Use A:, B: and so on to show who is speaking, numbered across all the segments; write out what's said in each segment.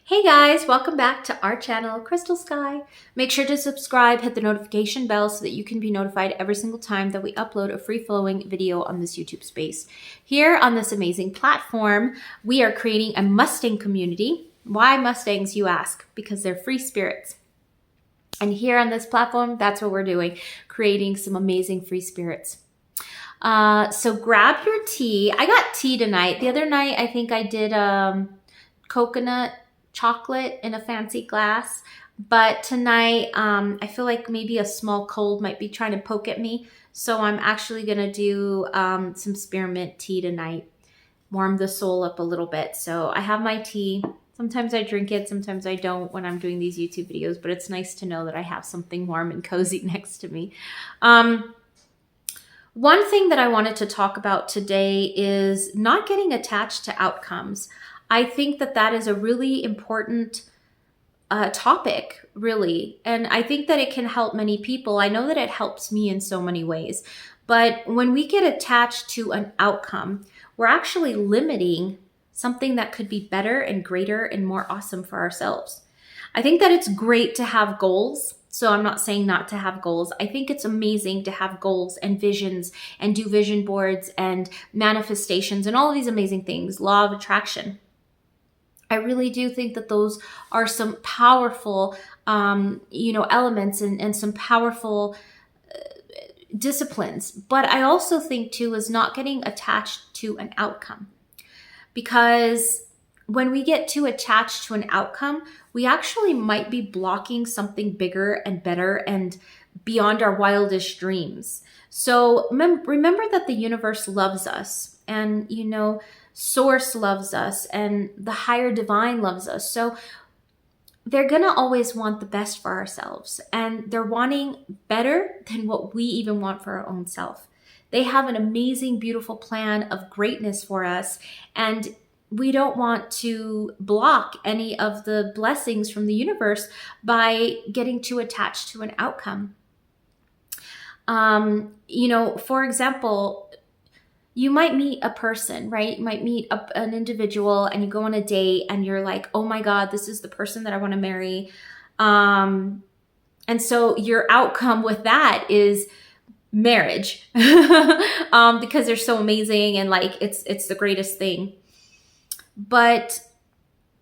A: Hey guys, welcome back to our channel, Crystal Sky. Make sure to subscribe, hit the notification bell so that you can be notified every single time that we upload a free-flowing video on this YouTube space. Here on this amazing platform, we are creating a Mustang community. Why Mustangs, you ask? Because they're free spirits. And here on this platform, that's what we're doing, creating some amazing free spirits. So grab your tea. I got tea tonight. The other night, I think I did coconut chocolate in a fancy glass, but tonight I feel like maybe a small cold might be trying to poke at me, so I'm actually gonna do some spearmint tea tonight, warm the soul up a little bit. So I have my tea. Sometimes I drink it, sometimes I don't when I'm doing these YouTube videos, but it's nice to know that I have something warm and cozy next to me. One thing that I wanted to talk about today is not getting attached to outcomes. I think that that is a really important topic, really. And I think that it can help many people. I know that it helps me in so many ways. But when we get attached to an outcome, we're actually limiting something that could be better and greater and more awesome for ourselves. I think that it's great to have goals. So I'm not saying not to have goals. I think it's amazing to have goals and visions and do vision boards and manifestations and all of these amazing things, law of attraction. I really do think that those are some powerful, elements and some powerful disciplines. But I also think too is not getting attached to an outcome, because when we get too attached to an outcome, we actually might be blocking something bigger and better and beyond our wildest dreams. So remember that the universe loves us, and Source loves us, and the higher divine loves us. So they're going to always want the best for ourselves, and they're wanting better than what we even want for our own self. They have an amazing, beautiful plan of greatness for us, and we don't want to block any of the blessings from the universe by getting too attached to an outcome. For example, you might meet a person, right? You might meet an individual and you go on a date and you're like, oh my God, this is the person that I want to marry. And so your outcome with that is marriage because they're so amazing and like it's the greatest thing. But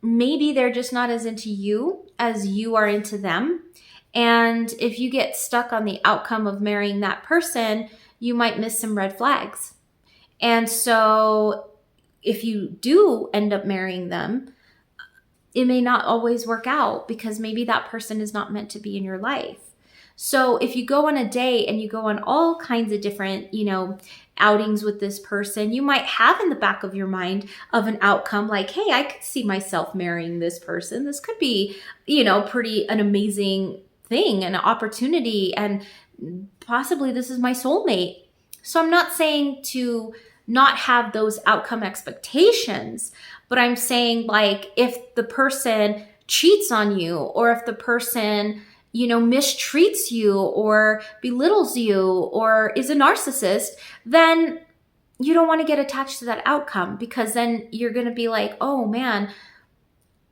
A: maybe they're just not as into you as you are into them. And if you get stuck on the outcome of marrying that person, you might miss some red flags. And so if you do end up marrying them, it may not always work out because maybe that person is not meant to be in your life. So if you go on a date and you go on all kinds of different, outings with this person, you might have in the back of your mind of an outcome like, hey, I could see myself marrying this person. This could be, pretty an amazing thing, an opportunity, and possibly this is my soulmate. So I'm not saying to not have those outcome expectations, but I'm saying like if the person cheats on you, or if the person, mistreats you or belittles you or is a narcissist, then you don't want to get attached to that outcome, because then you're going to be like, oh man,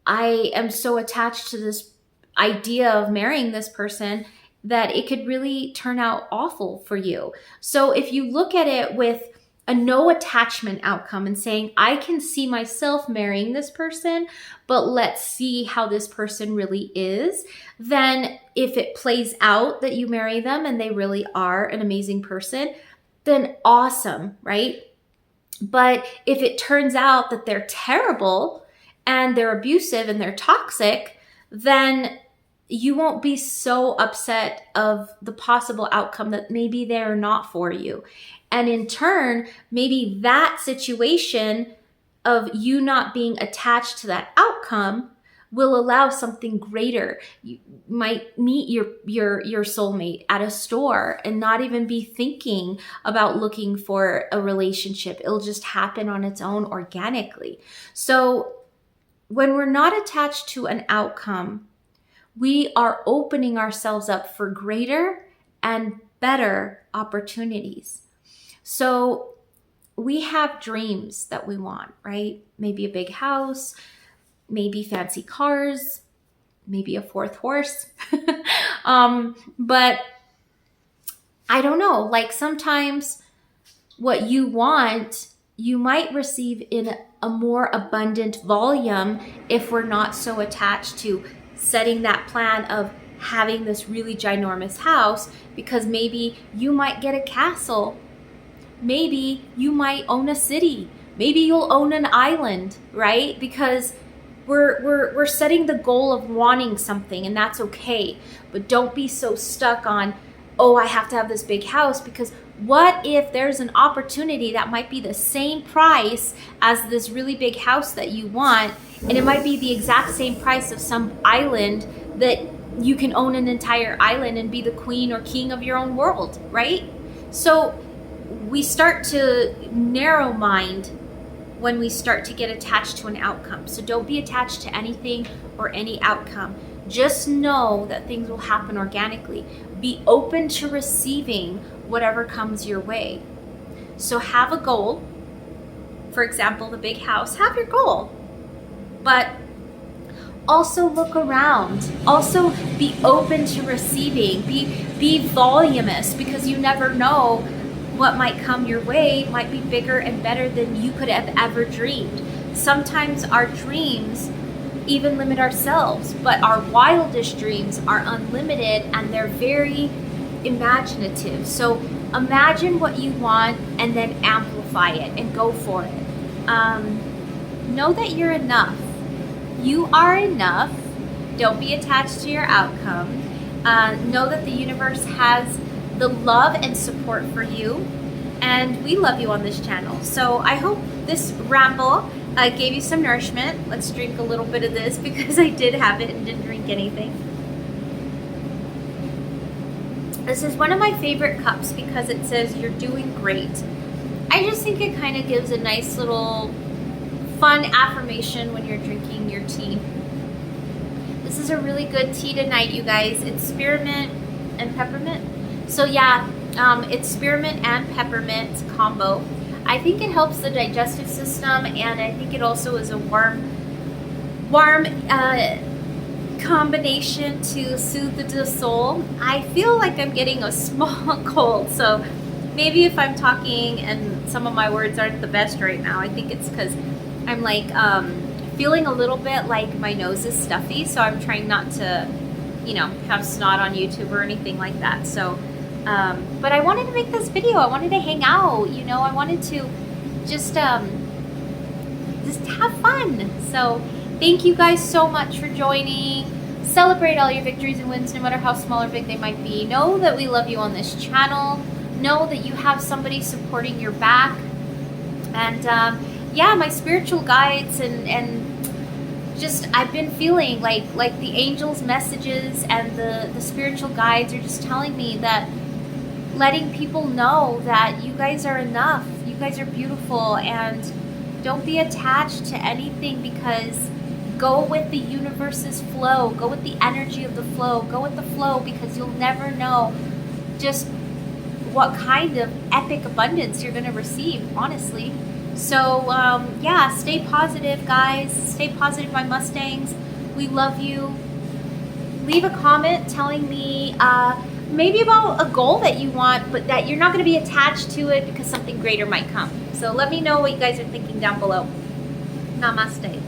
A: I am so attached to this idea of marrying this person that it could really turn out awful for you. So if you look at it with a no attachment outcome and saying, I can see myself marrying this person, but let's see how this person really is, then if it plays out that you marry them and they really are an amazing person, then awesome, right? But if it turns out that they're terrible and they're abusive and they're toxic, then you won't be so upset of the possible outcome that maybe they're not for you. And in turn, maybe that situation of you not being attached to that outcome will allow something greater. You might meet your soulmate at a store and not even be thinking about looking for a relationship. It'll just happen on its own organically. So when we're not attached to an outcome, we are opening ourselves up for greater and better opportunities. So we have dreams that we want, right? Maybe a big house, maybe fancy cars, maybe a fourth horse. But I don't know, like sometimes what you want, you might receive in a more abundant volume if we're not so attached to setting that plan of having this really ginormous house, because maybe you might get a castle. Maybe you might own a city. Maybe you'll own an island, right? Because we're setting the goal of wanting something, and that's okay. But don't be so stuck on, oh, I have to have this big house, because what if there's an opportunity that might be the same price as this really big house that you want, and it might be the exact same price of some island that you can own an entire island and be the queen or king of your own world, right? So we start to narrow mind when we start to get attached to an outcome. So don't be attached to anything or any outcome. Just know that things will happen organically. Be open to receiving whatever comes your way. So have a goal. For example, the big house. Have your goal. But also look around. Also be open to receiving. Be voluminous, because you never know what might come your way might be bigger and better than you could have ever dreamed. Sometimes our dreams even limit ourselves, but our wildest dreams are unlimited and they're very imaginative. So imagine what you want and then amplify it and go for it. Know that you're enough. You are enough. Don't be attached to your outcome. Know that the universe has the love and support for you, and we love you on this channel. So I hope this ramble gave you some nourishment. Let's drink a little bit of this, because I did have it and didn't drink anything. This is one of my favorite cups because it says you're doing great. I just think it kind of gives a nice little fun affirmation when you're drinking your tea. This is a really good tea tonight, you guys. It's spearmint and peppermint. So yeah, it's spearmint and peppermint combo. I think it helps the digestive system, and I think it also is a warm combination to soothe the soul. I feel like I'm getting a small cold, so maybe if I'm talking and some of my words aren't the best right now, I think it's because I'm like feeling a little bit like my nose is stuffy, so I'm trying not to, have snot on YouTube or anything like that. So but I wanted to make this video. I wanted to hang out, I wanted to just have fun. So thank you guys so much for joining. Celebrate all your victories and wins, no matter how small or big they might be. Know that we love you on this channel. Know that you have somebody supporting your back. And yeah, my spiritual guides and just, I've been feeling like the angels' messages and the spiritual guides are just telling me that, letting people know that you guys are enough, you guys are beautiful, and don't be attached to anything, because go with the universe's flow, go with the energy of the flow, go with the flow, because you'll never know just what kind of epic abundance you're going to receive, honestly. So yeah, stay positive, guys. Stay positive, my Mustangs. We love you. Leave a comment telling me maybe about a goal that you want, but that you're not going to be attached to it because something greater might come. So let me know what you guys are thinking down below. Namaste.